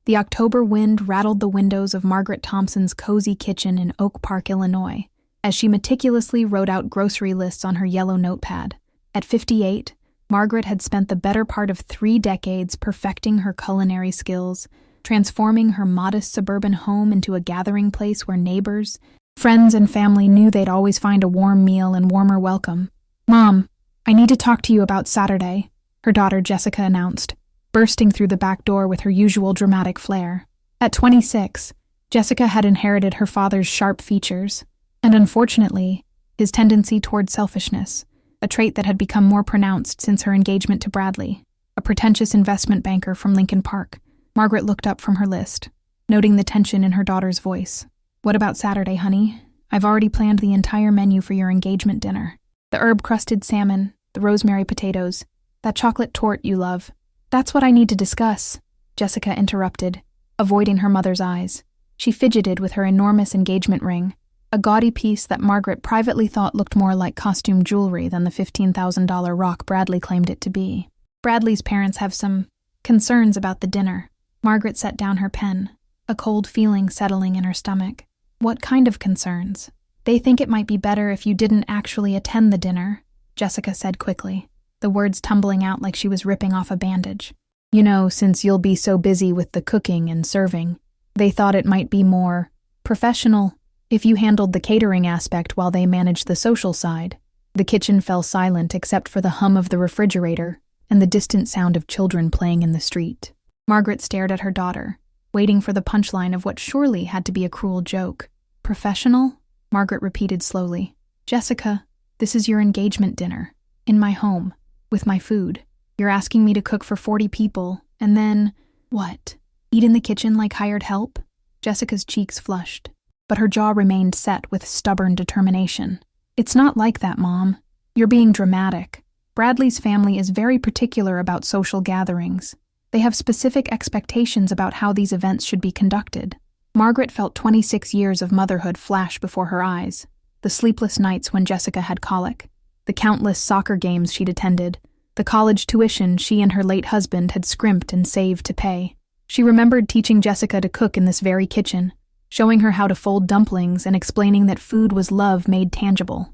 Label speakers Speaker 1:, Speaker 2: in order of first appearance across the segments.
Speaker 1: The October wind rattled the windows of Margaret Thompson's cozy kitchen in Oak Park, Illinois, as she meticulously wrote out grocery lists on her yellow notepad. At 58, Margaret had spent the better part of 3 decades perfecting her culinary skills, transforming her modest suburban home into a gathering place where neighbors, friends, and family knew they'd always find a warm meal and warmer welcome. "Mom, I need to talk to you about Saturday," her daughter Jessica announced, bursting through the back door with her usual dramatic flair. At 26, Jessica had inherited her father's sharp features, and unfortunately, his tendency toward selfishness, a trait that had become more pronounced since her engagement to Bradley, a pretentious investment banker from Lincoln Park. Margaret looked up from her list, noting the tension in her daughter's voice. "What about Saturday, honey? I've already planned the entire menu for your engagement dinner. The herb-crusted salmon, the rosemary potatoes, that chocolate torte you love." "That's what I need to discuss," Jessica interrupted, avoiding her mother's eyes. She fidgeted with her enormous engagement ring, a gaudy piece that Margaret privately thought looked more like costume jewelry than the $15,000 rock Bradley claimed it to be. "Bradley's parents have some concerns about the dinner." Margaret set down her pen, a cold feeling settling in her stomach. "What kind of concerns?" "They think it might be better if you didn't actually attend the dinner," Jessica said quickly, the words tumbling out like she was ripping off a bandage. "You know, since you'll be so busy with the cooking and serving, they thought it might be more professional if you handled the catering aspect while they managed the social side." The kitchen fell silent except for the hum of the refrigerator and the distant sound of children playing in the street. Margaret stared at her daughter, waiting for the punchline of what surely had to be a cruel joke. "Professional?" Margaret repeated slowly. "Jessica, this is your engagement dinner, in my home, with my food. You're asking me to cook for 40 people, and then, what, eat in the kitchen like hired help?" Jessica's cheeks flushed, but her jaw remained set with stubborn determination. "It's not like that, Mom. You're being dramatic. Bradley's family is very particular about social gatherings. They have specific expectations about how these events should be conducted." Margaret felt 26 years of motherhood flash before her eyes. The sleepless nights when Jessica had colic, the countless soccer games she'd attended, the college tuition she and her late husband had scrimped and saved to pay. She remembered teaching Jessica to cook in this very kitchen, showing her how to fold dumplings and explaining that food was love made tangible.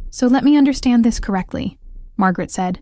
Speaker 1: "So let me understand this correctly," Margaret said,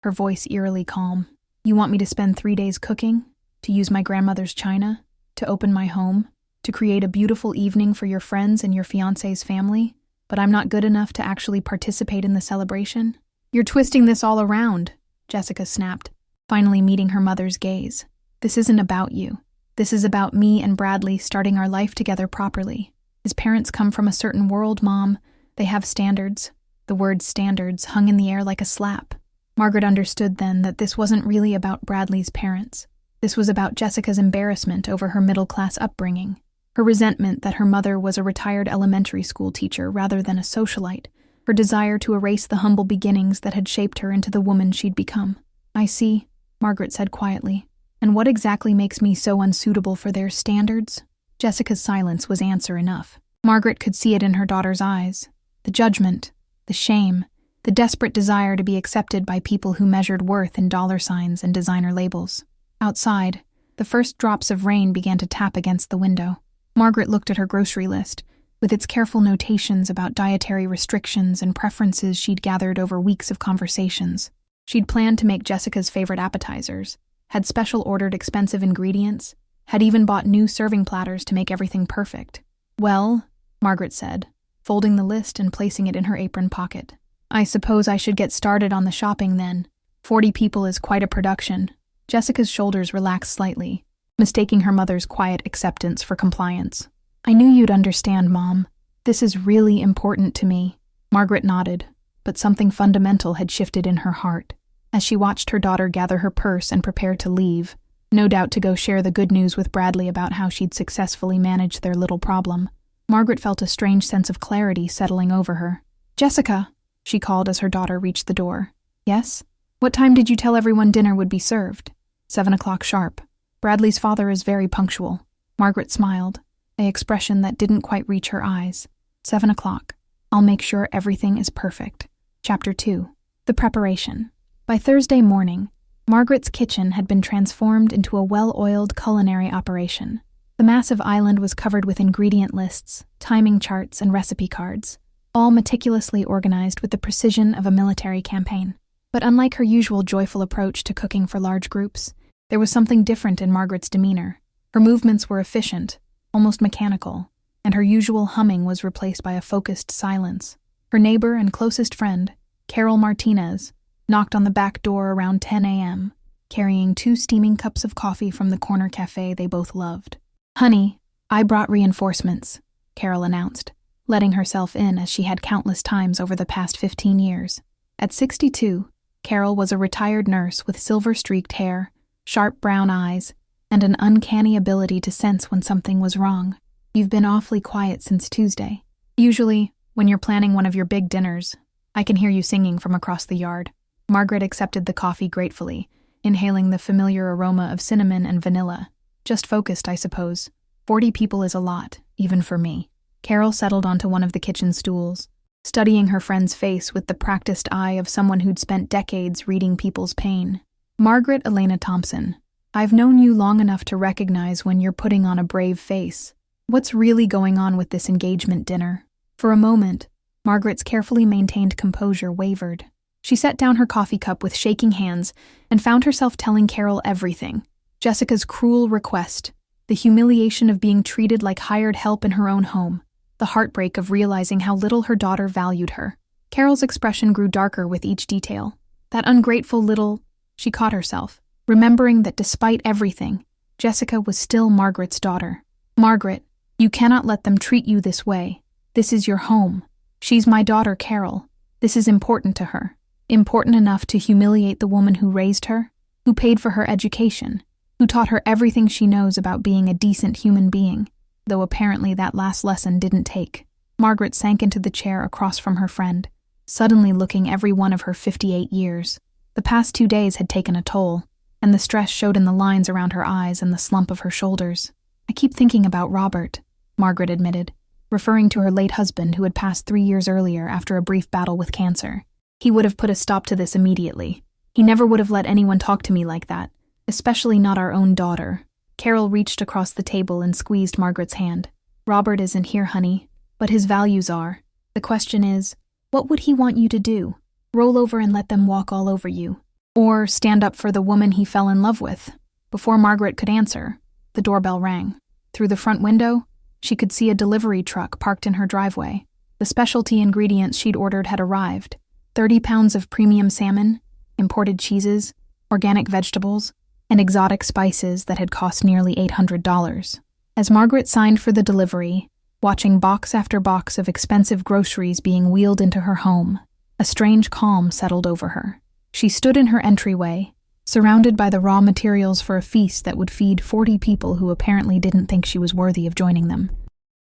Speaker 1: her voice eerily calm. "You want me to spend 3 days cooking, to use my grandmother's china, to open my home, to create a beautiful evening for your friends and your fiancé's family, but I'm not good enough to actually participate in the celebration?" "You're twisting this all around," Jessica snapped, finally meeting her mother's gaze. "This isn't about you. This is about me and Bradley starting our life together properly. His parents come from a certain world, Mom. They have standards." The word standards hung in the air like a slap. Margaret understood then that this wasn't really about Bradley's parents. This was about Jessica's embarrassment over her middle-class upbringing, her resentment that her mother was a retired elementary school teacher rather than a socialite, her desire to erase the humble beginnings that had shaped her into the woman she'd become. "I see," Margaret said quietly. "And what exactly makes me so unsuitable for their standards?" Jessica's silence was answer enough. Margaret could see it in her daughter's eyes. The judgment, the shame, the desperate desire to be accepted by people who measured worth in dollar signs and designer labels. Outside, the first drops of rain began to tap against the window. Margaret looked at her grocery list, with its careful notations about dietary restrictions and preferences she'd gathered over weeks of conversations. She'd planned to make Jessica's favorite appetizers, had special ordered expensive ingredients, had even bought new serving platters to make everything perfect. "Well," Margaret said, folding the list and placing it in her apron pocket, "I suppose I should get started on the shopping then. 40 people is quite a production." Jessica's shoulders relaxed slightly, mistaking her mother's quiet acceptance for compliance. "I knew you'd understand, Mom. This is really important to me." Margaret nodded, but something fundamental had shifted in her heart. As she watched her daughter gather her purse and prepare to leave, no doubt to go share the good news with Bradley about how she'd successfully managed their little problem, Margaret felt a strange sense of clarity settling over her. "Jessica," she called as her daughter reached the door. "Yes? What time did you tell everyone dinner would be served?" 7 o'clock sharp. Bradley's father is very punctual. Margaret smiled, an expression that didn't quite reach her eyes. 7 o'clock. I'll make sure everything is perfect. Chapter 2. The preparation. By Thursday morning, Margaret's kitchen had been transformed into a well-oiled culinary operation. The massive island was covered with ingredient lists, timing charts, and recipe cards, all meticulously organized with the precision of a military campaign. But unlike her usual joyful approach to cooking for large groups, there was something different in Margaret's demeanor. Her movements were efficient, almost mechanical, and her usual humming was replaced by a focused silence. Her neighbor and closest friend, Carol Martinez, knocked on the back door around 10 a.m., carrying 2 steaming cups of coffee from the corner cafe they both loved. "Honey, I brought reinforcements," Carol announced, letting herself in as she had countless times over the past 15 years. At 62, Carol was a retired nurse with silver-streaked hair, sharp brown eyes, and an uncanny ability to sense when something was wrong. "You've been awfully quiet since Tuesday. Usually, when you're planning one of your big dinners, I can hear you singing from across the yard." Margaret accepted the coffee gratefully, inhaling the familiar aroma of cinnamon and vanilla. "Just focused, I suppose. 40 people is a lot, even for me." Carol settled onto one of the kitchen stools, studying her friend's face with the practiced eye of someone who'd spent decades reading people's pain. "Margaret Elena Thompson, I've known you long enough to recognize when you're putting on a brave face. What's really going on with this engagement dinner?" For a moment, Margaret's carefully maintained composure wavered. She set down her coffee cup with shaking hands and found herself telling Carol everything. Jessica's cruel request, the humiliation of being treated like hired help in her own home, the heartbreak of realizing how little her daughter valued her. Carol's expression grew darker with each detail. That ungrateful little... She caught herself, remembering that despite everything, Jessica was still Margaret's daughter. "Margaret, you cannot let them treat you this way. This is your home. She's my daughter, Carol. This is important to her. Important enough to humiliate the woman who raised her, who paid for her education, who taught her everything she knows about being a decent human being, though apparently that last lesson didn't take." Margaret sank into the chair across from her friend, suddenly looking every one of her 58 years. The past 2 days had taken a toll, and the stress showed in the lines around her eyes and the slump of her shoulders. "I keep thinking about Robert," Margaret admitted, referring to her late husband who had passed 3 years earlier after a brief battle with cancer. "He would have put a stop to this immediately. He never would have let anyone talk to me like that, especially not our own daughter." Carol reached across the table and squeezed Margaret's hand. "Robert isn't here, honey, but his values are. The question is, what would he want you to do? Roll over and let them walk all over you? Or stand up for the woman he fell in love with?" Before Margaret could answer, the doorbell rang. Through the front window, she could see a delivery truck parked in her driveway. The specialty ingredients she'd ordered had arrived. 30 pounds of premium salmon, imported cheeses, organic vegetables, and exotic spices that had cost nearly $800. As Margaret signed for the delivery, watching box after box of expensive groceries being wheeled into her home, a strange calm settled over her. She stood in her entryway, surrounded by the raw materials for a feast that would feed 40 people who apparently didn't think she was worthy of joining them.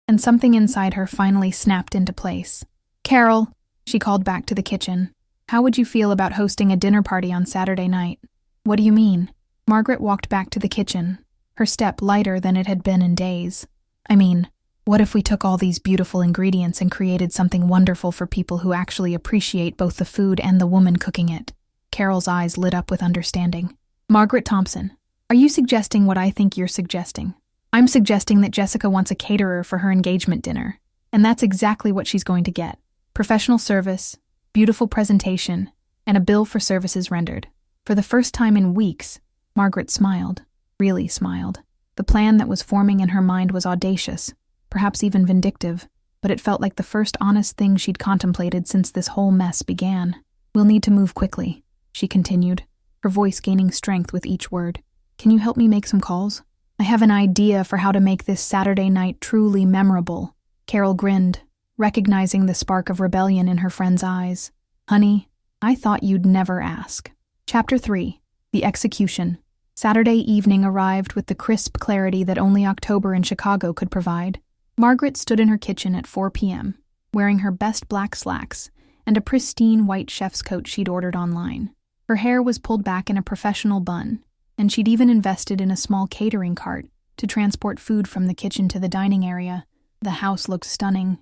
Speaker 1: And something inside her finally snapped into place. "Carol," she called back to the kitchen, "how would you feel about hosting a dinner party on Saturday night?" "What do you mean?" Margaret walked back to the kitchen, her step lighter than it had been in days. "I mean, what if we took all these beautiful ingredients and created something wonderful for people who actually appreciate both the food and the woman cooking it?" Carol's eyes lit up with understanding. "Margaret Thompson, are you suggesting what I think you're suggesting? I'm suggesting that Jessica wants a caterer for her engagement dinner, and that's exactly what she's going to get. Professional service, beautiful presentation, and a bill for services rendered." For the first time in weeks, Margaret smiled, really smiled. The plan that was forming in her mind was audacious, perhaps even vindictive, but it felt like the first honest thing she'd contemplated since this whole mess began. "We'll need to move quickly," she continued, her voice gaining strength with each word. "Can you help me make some calls? I have an idea for how to make this Saturday night truly memorable." Carol grinned, recognizing the spark of rebellion in her friend's eyes. "Honey, I thought you'd never ask." Chapter 3. The Execution. Saturday evening arrived with the crisp clarity that only October in Chicago could provide. Margaret stood in her kitchen at 4 p.m., wearing her best black slacks and a pristine white chef's coat she'd ordered online. Her hair was pulled back in a professional bun, and she'd even invested in a small catering cart to transport food from the kitchen to the dining area. The house looked stunning.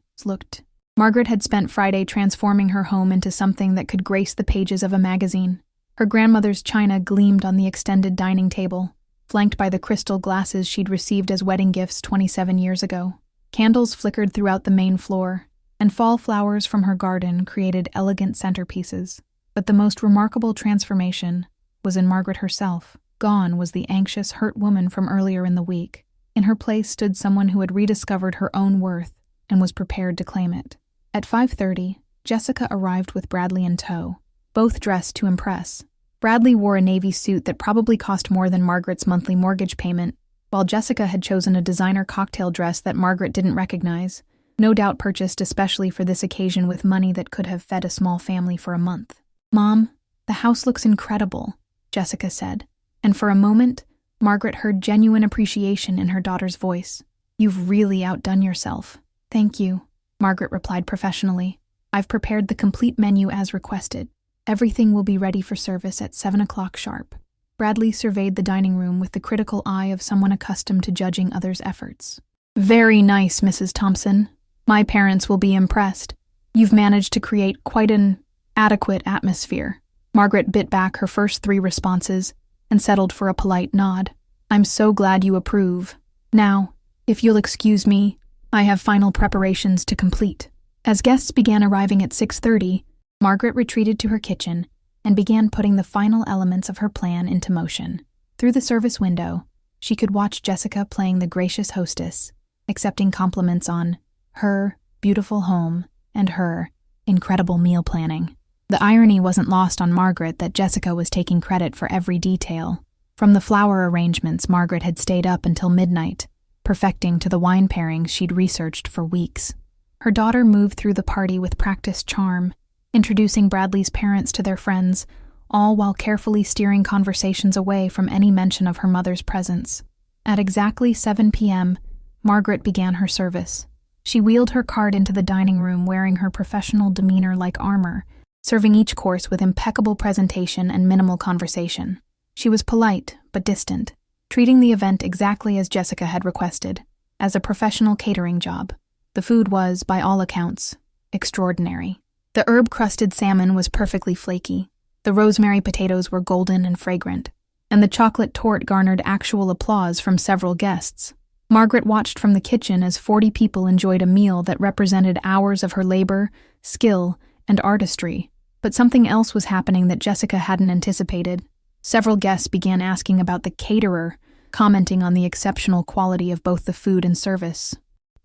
Speaker 1: Margaret had spent Friday transforming her home into something that could grace the pages of a magazine. Her grandmother's china gleamed on the extended dining table, flanked by the crystal glasses she'd received as wedding gifts 27 years ago. Candles flickered throughout the main floor, and fall flowers from her garden created elegant centerpieces. But the most remarkable transformation was in Margaret herself. Gone was the anxious, hurt woman from earlier in the week. In her place stood someone who had rediscovered her own worth and was prepared to claim it. At 5:30, Jessica arrived with Bradley in tow, both dressed to impress. Bradley wore a navy suit that probably cost more than Margaret's monthly mortgage payment, while Jessica had chosen a designer cocktail dress that Margaret didn't recognize, no doubt purchased especially for this occasion with money that could have fed a small family for a month. "Mom, the house looks incredible," Jessica said, and for a moment, Margaret heard genuine appreciation in her daughter's voice. "You've really outdone yourself." "Thank you," Margaret replied professionally. "I've prepared the complete menu as requested. Everything will be ready for service at 7 o'clock sharp." Bradley surveyed the dining room with the critical eye of someone accustomed to judging others' efforts. "Very nice, Mrs. Thompson. My parents will be impressed. You've managed to create quite an adequate atmosphere." Margaret bit back her first 3 responses and settled for a polite nod. "I'm so glad you approve. Now, if you'll excuse me, I have final preparations to complete." As guests began arriving at 6:30, Margaret retreated to her kitchen and began putting the final elements of her plan into motion. Through the service window, she could watch Jessica playing the gracious hostess, accepting compliments on her beautiful home and her incredible meal planning. The irony wasn't lost on Margaret that Jessica was taking credit for every detail. From the flower arrangements, Margaret had stayed up until midnight, perfecting to the wine pairings she'd researched for weeks. Her daughter moved through the party with practiced charm, introducing Bradley's parents to their friends, all while carefully steering conversations away from any mention of her mother's presence. At exactly 7 p.m., Margaret began her service. She wheeled her cart into the dining room wearing her professional demeanor like armor, serving each course with impeccable presentation and minimal conversation. She was polite, but distant, treating the event exactly as Jessica had requested, as a professional catering job. The food was, by all accounts, extraordinary. The herb-crusted salmon was perfectly flaky, the rosemary potatoes were golden and fragrant, and the chocolate torte garnered actual applause from several guests. Margaret watched from the kitchen as 40 people enjoyed a meal that represented hours of her labor, skill, and artistry. But something else was happening that Jessica hadn't anticipated. Several guests began asking about the caterer, commenting on the exceptional quality of both the food and service.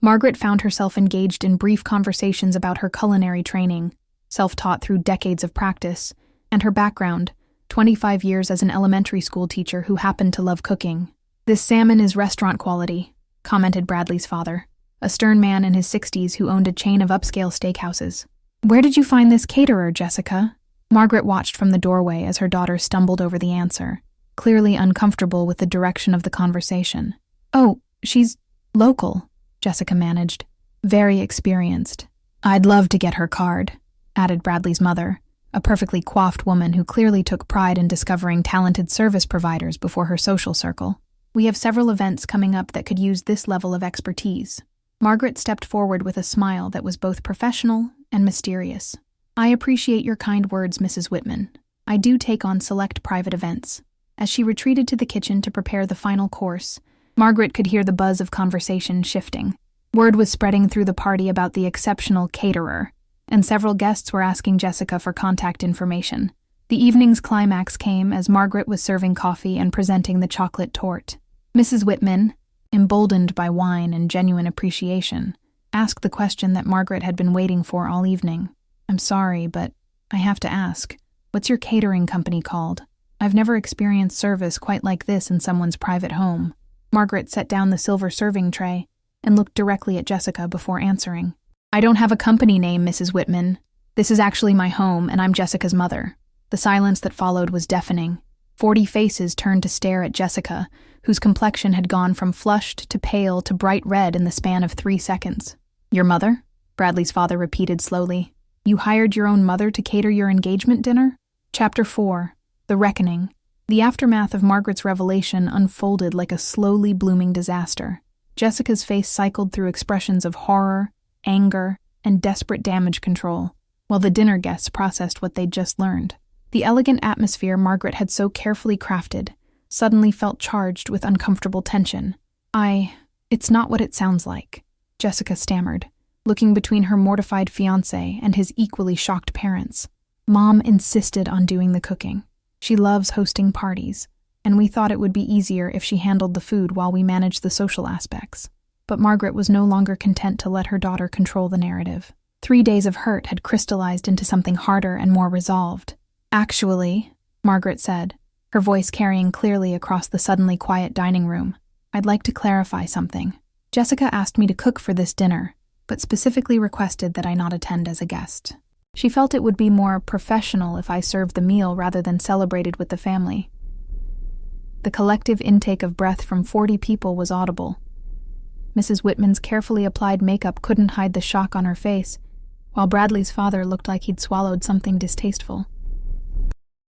Speaker 1: Margaret found herself engaged in brief conversations about her culinary training, self-taught through decades of practice, and her background, 25 years as an elementary school teacher who happened to love cooking. "This salmon is restaurant quality," commented Bradley's father, a stern man in his 60s who owned a chain of upscale steakhouses. "Where did you find this caterer, Jessica?" Margaret watched from the doorway as her daughter stumbled over the answer, clearly uncomfortable with the direction of the conversation. "Oh, she's local," Jessica managed. "Very experienced. I'd love to get her card," added Bradley's mother, a perfectly coiffed woman who clearly took pride in discovering talented service providers before her social circle. "We have several events coming up that could use this level of expertise." Margaret stepped forward with a smile that was both professional and mysterious. "I appreciate your kind words, Mrs. Whitman. I do take on select private events." As she retreated to the kitchen to prepare the final course, Margaret could hear the buzz of conversation shifting. Word was spreading through the party about the exceptional caterer, and several guests were asking Jessica for contact information. The evening's climax came as Margaret was serving coffee and presenting the chocolate torte. Mrs. Whitman, emboldened by wine and genuine appreciation, asked the question that Margaret had been waiting for all evening. "I'm sorry, but I have to ask, what's your catering company called? I've never experienced service quite like this in someone's private home." Margaret set down the silver serving tray and looked directly at Jessica before answering. "I don't have a company name, Mrs. Whitman. This is actually my home, and I'm Jessica's mother." The silence that followed was deafening. 40 faces turned to stare at Jessica, whose complexion had gone from flushed to pale to bright red in the span of 3 seconds. "Your mother?" Bradley's father repeated slowly. "You hired your own mother to cater your engagement dinner?" Chapter 4. The Reckoning. The aftermath of Margaret's revelation unfolded like a slowly blooming disaster. Jessica's face cycled through expressions of horror, anger, and desperate damage control, while the dinner guests processed what they'd just learned. The elegant atmosphere Margaret had so carefully crafted suddenly felt charged with uncomfortable tension. It's not what it sounds like, Jessica stammered, looking between her mortified fiancé and his equally shocked parents. Mom insisted on doing the cooking. She loves hosting parties, and we thought it would be easier if she handled the food while we managed the social aspects. But Margaret was no longer content to let her daughter control the narrative. 3 days of hurt had crystallized into something harder and more resolved. Actually, Margaret said, her voice carrying clearly across the suddenly quiet dining room, I'd like to clarify something. Jessica asked me to cook for this dinner, but specifically requested that I not attend as a guest. She felt it would be more professional if I served the meal rather than celebrated with the family. The collective intake of breath from 40 people was audible. Mrs. Whitman's carefully applied makeup couldn't hide the shock on her face, while Bradley's father looked like he'd swallowed something distasteful.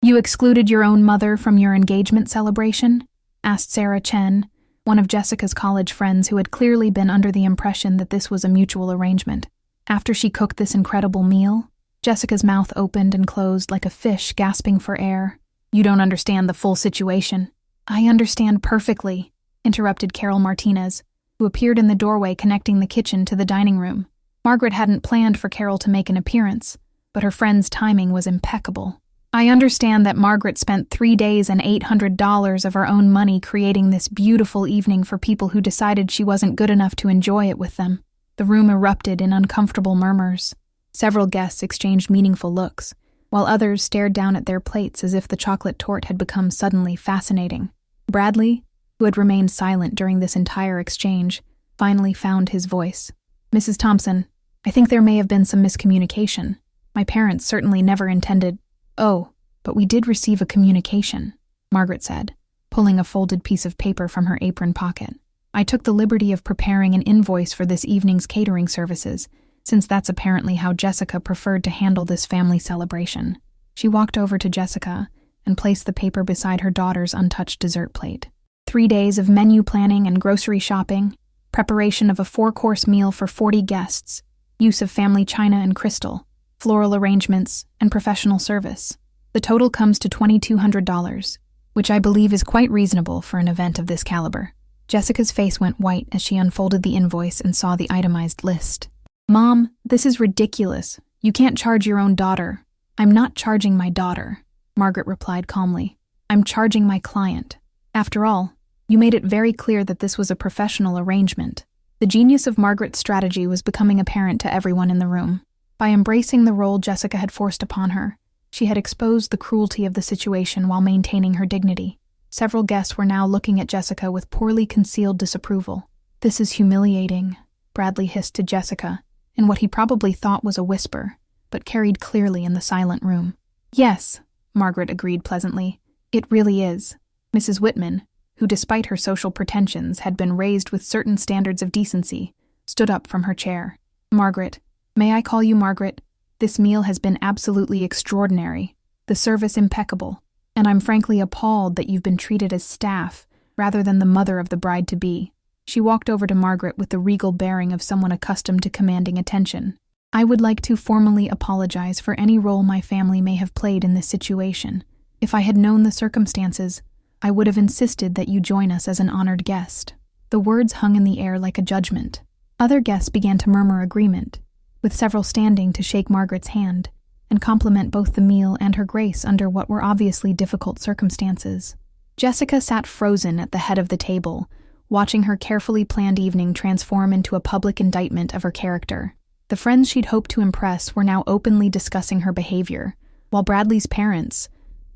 Speaker 1: You excluded your own mother from your engagement celebration? Asked Sarah Chen, one of Jessica's college friends who had clearly been under the impression that this was a mutual arrangement. After she cooked this incredible meal, Jessica's mouth opened and closed like a fish gasping for air. You don't understand the full situation. I understand perfectly, interrupted Carol Martinez, who appeared in the doorway connecting the kitchen to the dining room. Margaret hadn't planned for Carol to make an appearance, but her friend's timing was impeccable. I understand that Margaret spent 3 days and $800 of her own money creating this beautiful evening for people who decided she wasn't good enough to enjoy it with them. The room erupted in uncomfortable murmurs. Several guests exchanged meaningful looks, while others stared down at their plates as if the chocolate torte had become suddenly fascinating. Bradley, who had remained silent during this entire exchange, finally found his voice. Mrs. Thompson, I think there may have been some miscommunication. My parents certainly never intended— Oh, but we did receive a communication, Margaret said, pulling a folded piece of paper from her apron pocket. I took the liberty of preparing an invoice for this evening's catering services, since that's apparently how Jessica preferred to handle this family celebration. She walked over to Jessica and placed the paper beside her daughter's untouched dessert plate. 3 days of menu planning and grocery shopping, preparation of a 4-course meal for 40 guests, use of family china and crystal, floral arrangements, and professional service. The total comes to $2,200, which I believe is quite reasonable for an event of this caliber. Jessica's face went white as she unfolded the invoice and saw the itemized list. Mom, this is ridiculous. You can't charge your own daughter. I'm not charging my daughter, Margaret replied calmly. I'm charging my client. After all, you made it very clear that this was a professional arrangement. The genius of Margaret's strategy was becoming apparent to everyone in the room. By embracing the role Jessica had forced upon her, she had exposed the cruelty of the situation while maintaining her dignity. Several guests were now looking at Jessica with poorly concealed disapproval. This is humiliating, Bradley hissed to Jessica, in what he probably thought was a whisper, but carried clearly in the silent room. Yes, Margaret agreed pleasantly. It really is. Mrs. Whitman, who despite her social pretensions had been raised with certain standards of decency, stood up from her chair. Margaret, may I call you Margaret? This meal has been absolutely extraordinary, the service impeccable, and I'm frankly appalled that you've been treated as staff rather than the mother of the bride-to-be. She walked over to Margaret with the regal bearing of someone accustomed to commanding attention. I would like to formally apologize for any role my family may have played in this situation. If I had known the circumstances, I would have insisted that you join us as an honored guest. The words hung in the air like a judgment. Other guests began to murmur agreement, with several standing to shake Margaret's hand and compliment both the meal and her grace under what were obviously difficult circumstances. Jessica sat frozen at the head of the table, watching her carefully planned evening transform into a public indictment of her character. The friends she'd hoped to impress were now openly discussing her behavior, while Bradley's parents,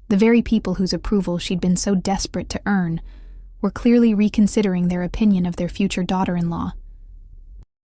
Speaker 1: the very people whose approval she'd been so desperate to earn, were clearly reconsidering their opinion of their future daughter-in-law.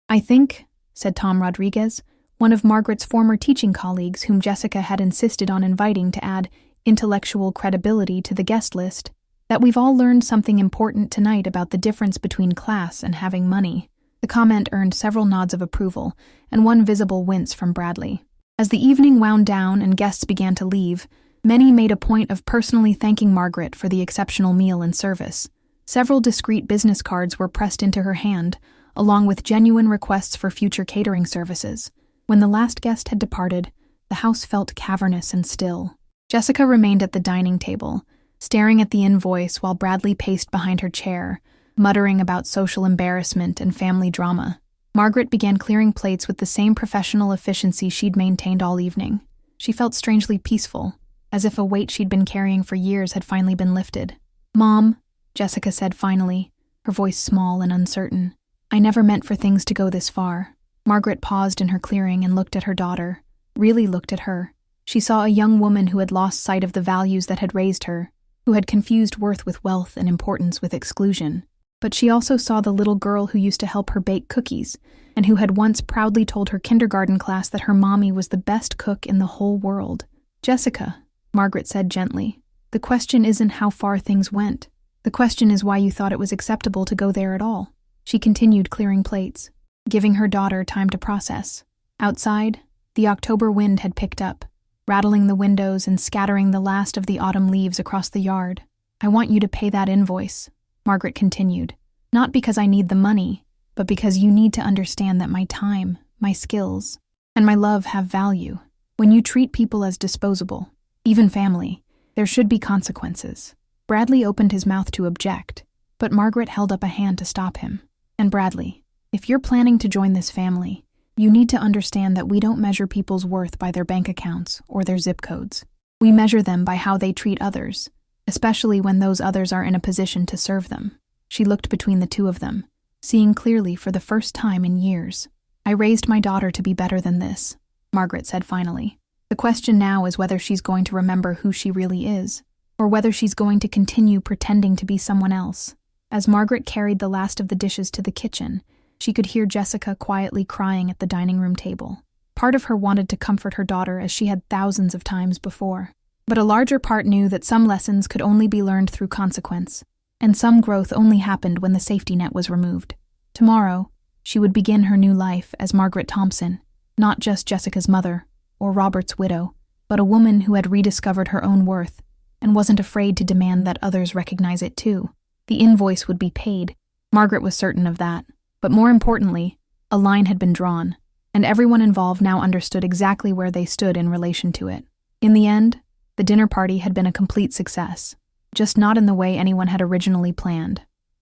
Speaker 1: I think, said Tom Rodriguez, one of Margaret's former teaching colleagues whom Jessica had insisted on inviting to add intellectual credibility to the guest list, that we've all learned something important tonight about the difference between class and having money. The comment earned several nods of approval, and one visible wince from Bradley. As the evening wound down and guests began to leave, many made a point of personally thanking Margaret for the exceptional meal and service. Several discreet business cards were pressed into her hand, along with genuine requests for future catering services. When the last guest had departed, the house felt cavernous and still. Jessica remained at the dining table, staring at the invoice while Bradley paced behind her chair, muttering about social embarrassment and family drama. Margaret began clearing plates with the same professional efficiency she'd maintained all evening. She felt strangely peaceful, as if a weight she'd been carrying for years had finally been lifted. "Mom," Jessica said finally, her voice small and uncertain. "I never meant for things to go this far." Margaret paused in her clearing and looked at her daughter, really looked at her. She saw a young woman who had lost sight of the values that had raised her, who had confused worth with wealth and importance with exclusion. But she also saw the little girl who used to help her bake cookies, and who had once proudly told her kindergarten class that her mommy was the best cook in the whole world. "Jessica," Margaret said gently, "the question isn't how far things went. The question is why you thought it was acceptable to go there at all." She continued clearing plates, giving her daughter time to process. Outside, the October wind had picked up, rattling the windows and scattering the last of the autumn leaves across the yard. "I want you to pay that invoice," Margaret continued. "Not because I need the money, but because you need to understand that my time, my skills, and my love have value. When you treat people as disposable, even family, there should be consequences." Bradley opened his mouth to object, but Margaret held up a hand to stop him. "And Bradley, if you're planning to join this family, you need to understand that we don't measure people's worth by their bank accounts or their zip codes. We measure them by how they treat others, especially when those others are in a position to serve them." She looked between the two of them, seeing clearly for the first time in years. "I raised my daughter to be better than this," Margaret said finally. "The question now is whether she's going to remember who she really is, or whether she's going to continue pretending to be someone else." As Margaret carried the last of the dishes to the kitchen, she could hear Jessica quietly crying at the dining room table. Part of her wanted to comfort her daughter as she had thousands of times before. But a larger part knew that some lessons could only be learned through consequence, and some growth only happened when the safety net was removed. Tomorrow, she would begin her new life as Margaret Thompson, not just Jessica's mother or Robert's widow, but a woman who had rediscovered her own worth and wasn't afraid to demand that others recognize it too. The invoice would be paid. Margaret was certain of that. But more importantly, a line had been drawn, and everyone involved now understood exactly where they stood in relation to it. In the end, the dinner party had been a complete success, just not in the way anyone had originally planned.